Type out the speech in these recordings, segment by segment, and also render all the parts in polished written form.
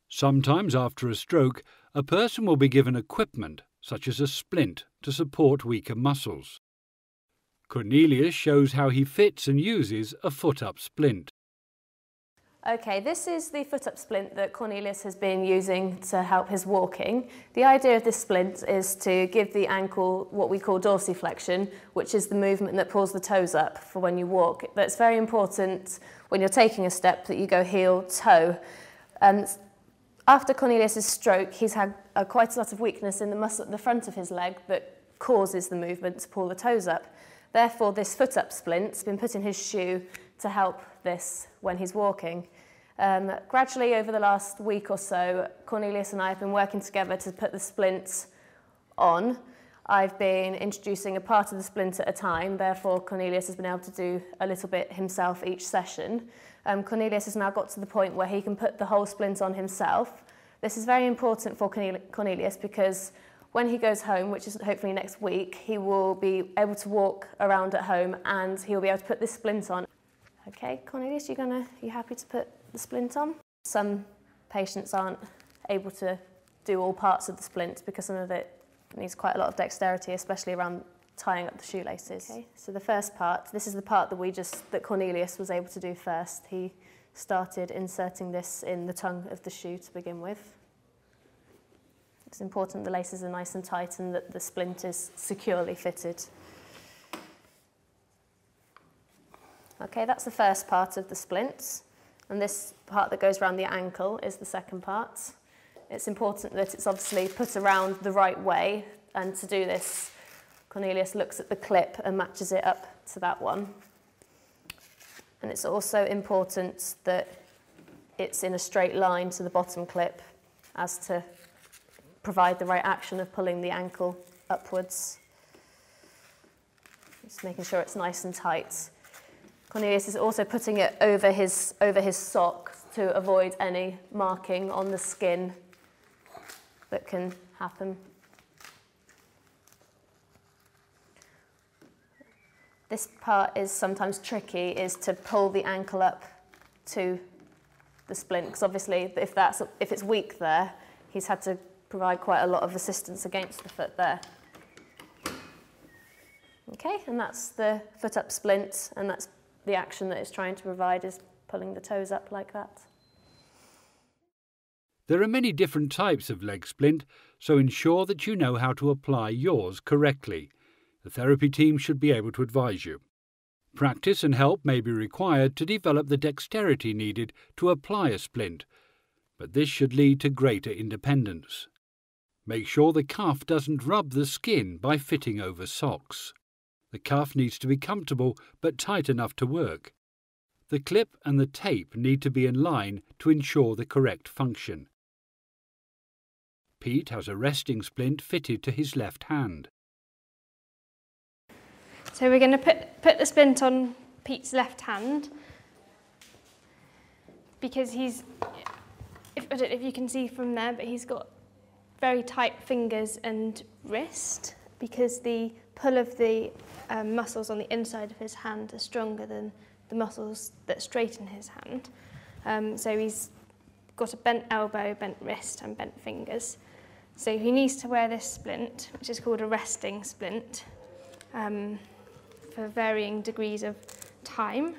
Sometimes after a stroke, a person will be given equipment, such as a splint, to support weaker muscles. Cornelius shows how he fits and uses a foot-up splint. Okay, this is the foot-up splint that Cornelius has been using to help his walking. The idea of this splint is to give the ankle what we call dorsiflexion, which is the movement that pulls the toes up for when you walk. But it's very important when you're taking a step that you go heel-toe. And after Cornelius's stroke, he's had quite a lot of weakness in the muscle at the front of his leg that causes the movement to pull the toes up. Therefore, this foot-up splint's been put in his shoe to help this when he's walking. Gradually, over the last week or so, Cornelius and I have been working together to put the splint on. I've been introducing a part of the splint at a time, therefore Cornelius has been able to do a little bit himself each session. Cornelius has now got to the point where he can put the whole splint on himself. This is very important for Cornelius because when he goes home, which is hopefully next week, he will be able to walk around at home and he'll be able to put this splint on. Okay, Cornelius, you happy to put the splint on? Some patients aren't able to do all parts of the splint because some of it needs quite a lot of dexterity, especially around tying up the shoelaces. Okay, so the first part, this is the part that Cornelius was able to do first. He started inserting this in the tongue of the shoe to begin with. It's important the laces are nice and tight and that the splint is securely fitted. Okay, that's the first part of the splint, and this part that goes around the ankle is the second part. It's important that it's obviously put around the right way, and to do this, Cornelius looks at the clip and matches it up to that one. And it's also important that it's in a straight line to the bottom clip as to provide the right action of pulling the ankle upwards. Just making sure it's nice and tight. Cornelius is also putting it over his sock to avoid any marking on the skin that can happen. This part is sometimes tricky, is to pull the ankle up to the splint, because obviously if it's weak there, he's had to provide quite a lot of assistance against the foot there. Okay, and that's the foot-up splint, and that's the action that it's trying to provide is pulling the toes up like that. There are many different types of leg splint, so ensure that you know how to apply yours correctly. The therapy team should be able to advise you. Practice and help may be required to develop the dexterity needed to apply a splint, but this should lead to greater independence. Make sure the cuff doesn't rub the skin by fitting over socks. The cuff needs to be comfortable but tight enough to work. The clip and the tape need to be in line to ensure the correct function. Pete has a resting splint fitted to his left hand. So we're going to put the splint on Pete's left hand because I don't know if you can see from there, but he's got very tight fingers and wrist because the pull of the muscles on the inside of his hand are stronger than the muscles that straighten his hand. So he's got a bent elbow, bent wrist and bent fingers. So he needs to wear this splint, which is called a resting splint, for varying degrees of time.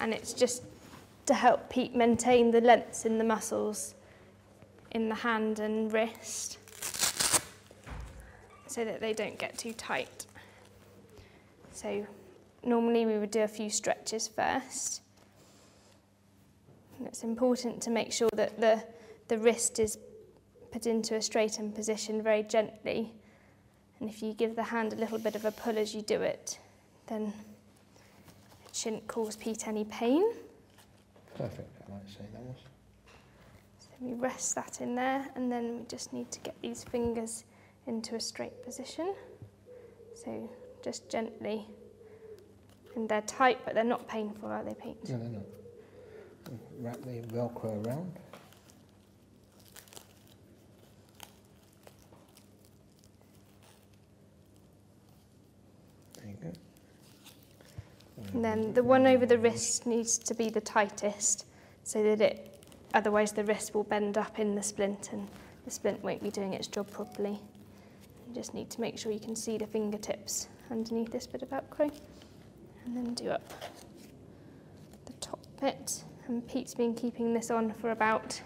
And it's just to help Pete maintain the lengths in the muscles in the hand and wrist so that they don't get too tight. So normally we would do a few stretches first. And it's important to make sure that the wrist is put into a straightened position very gently. And if you give the hand a little bit of a pull as you do it, then it shouldn't cause Pete any pain. Perfect, I like to say that was. So we rest that in there, and then we just need to get these fingers into a straight position. So just gently. And they're tight, but they're not painful, are they, Pete? No, they're not. Wrap the Velcro around. There you go. And then the one over the wrist needs to be the tightest so that it otherwise the wrist will bend up in the splint and the splint won't be doing its job properly. You just need to make sure you can see the fingertips underneath this bit of Velcro, and then do up the top bit. And Pete's been keeping this on for about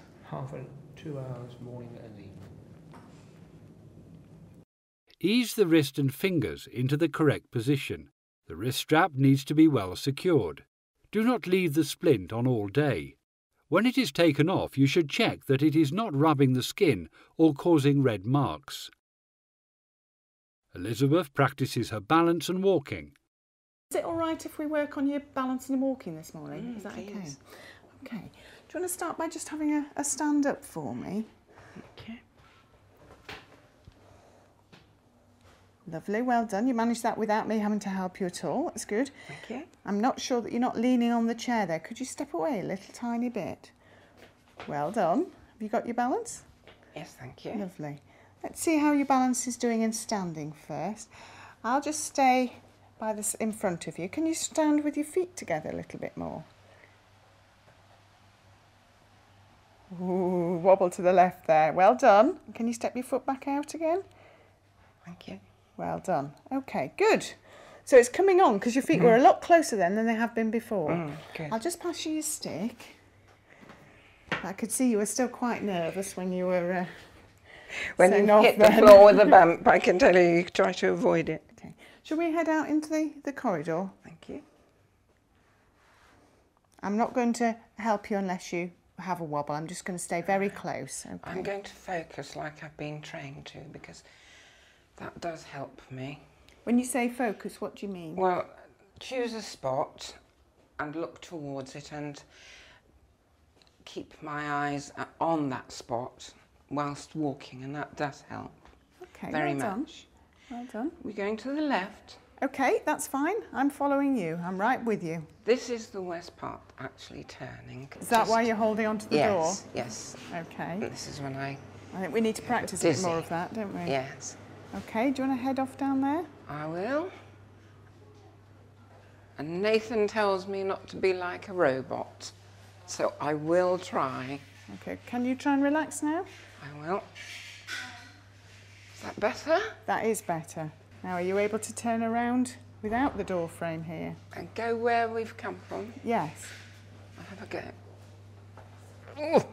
2 hours, morning and evening. Ease the wrist and fingers into the correct position. The wrist strap needs to be well secured. Do not leave the splint on all day. When it is taken off, you should check that it is not rubbing the skin or causing red marks. Elizabeth practices her balance and walking. Is it all right if we work on your balance and walking this morning? Is that please. okay? Okay. Do you want to start by just having a stand up for me? Okay. Lovely, well done. You managed that without me having to help you at all. That's good. Thank you. I'm not sure that you're not leaning on the chair there. Could you step away a little tiny bit? Well done. Have you got your balance? Yes, thank you. Lovely. Let's see how your balance is doing in standing first. I'll just stay by this in front of you. Can you stand with your feet together a little bit more? Ooh, wobble to the left there. Well done. Can you step your foot back out again? Thank you. Well done. Okay, good. So it's coming on because your feet were a lot closer then than they have been before. Good. I'll just pass you your stick. I could see you were still quite nervous when you were When setting you off hit the then. floor with a bump, I can tell you try to avoid it. Okay. Shall we head out into the corridor? Thank you. I'm not going to help you unless you have a wobble. I'm just going to stay very close. Okay. I'm going to focus like I've been trained to, because that does help me. When you say focus, what do you mean? Well, choose a spot and look towards it and keep my eyes on that spot whilst walking, and that does help Okay, very well done. much. Well done. We're going to the left. Okay, that's fine. I'm following you. I'm right with you. This is the worst part, actually turning. Is that why you're holding onto the door? Yes, yes. Okay. This is when I I think we need to practice a bit dizzy. more of that, don't we? Yes, Okay, do you want to head off down there? I will. And Nathan tells me not to be like a robot, so I will try. Okay, can you try and relax now? I will. Is that better? That is better. Now, are you able to turn around without the door frame here? And go where we've come from. Yes. I'll have a go. Ooh,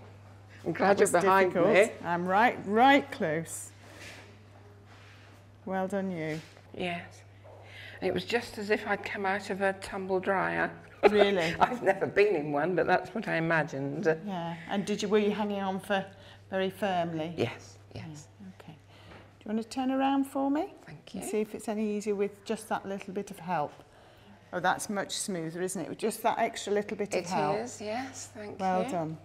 I'm glad you're That was behind difficult. me. I'm right close. Well done, you. Yes. It was just as if I'd come out of a tumble dryer. Really? I've never been in one, but that's what I imagined. Yeah. And were you hanging on for very firmly? Yes, yes. Okay. Do you want to turn around for me? Thank you. And see if it's any easier with just that little bit of help. Oh, that's much smoother, isn't it? With just that extra little bit of help. It is, yes, thank you. Well done.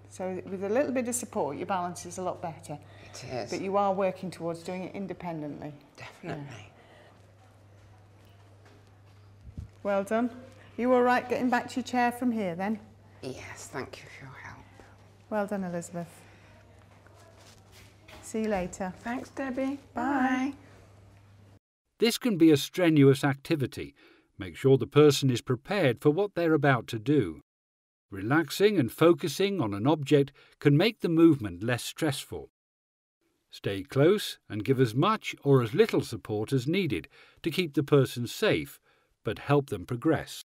So with a little bit of support, your balance is a lot better. It is, But you are working towards doing it independently. definitely. Well done. You all right getting back to your chair from here then? Yes, thank you for your help. Well done, Elizabeth. See you later. Thanks, Debbie. Bye. This can be a strenuous activity. Make sure the person is prepared for what they're about to do. Relaxing and focusing on an object can make the movement less stressful. Stay close and give as much or as little support as needed to keep the person safe, but help them progress.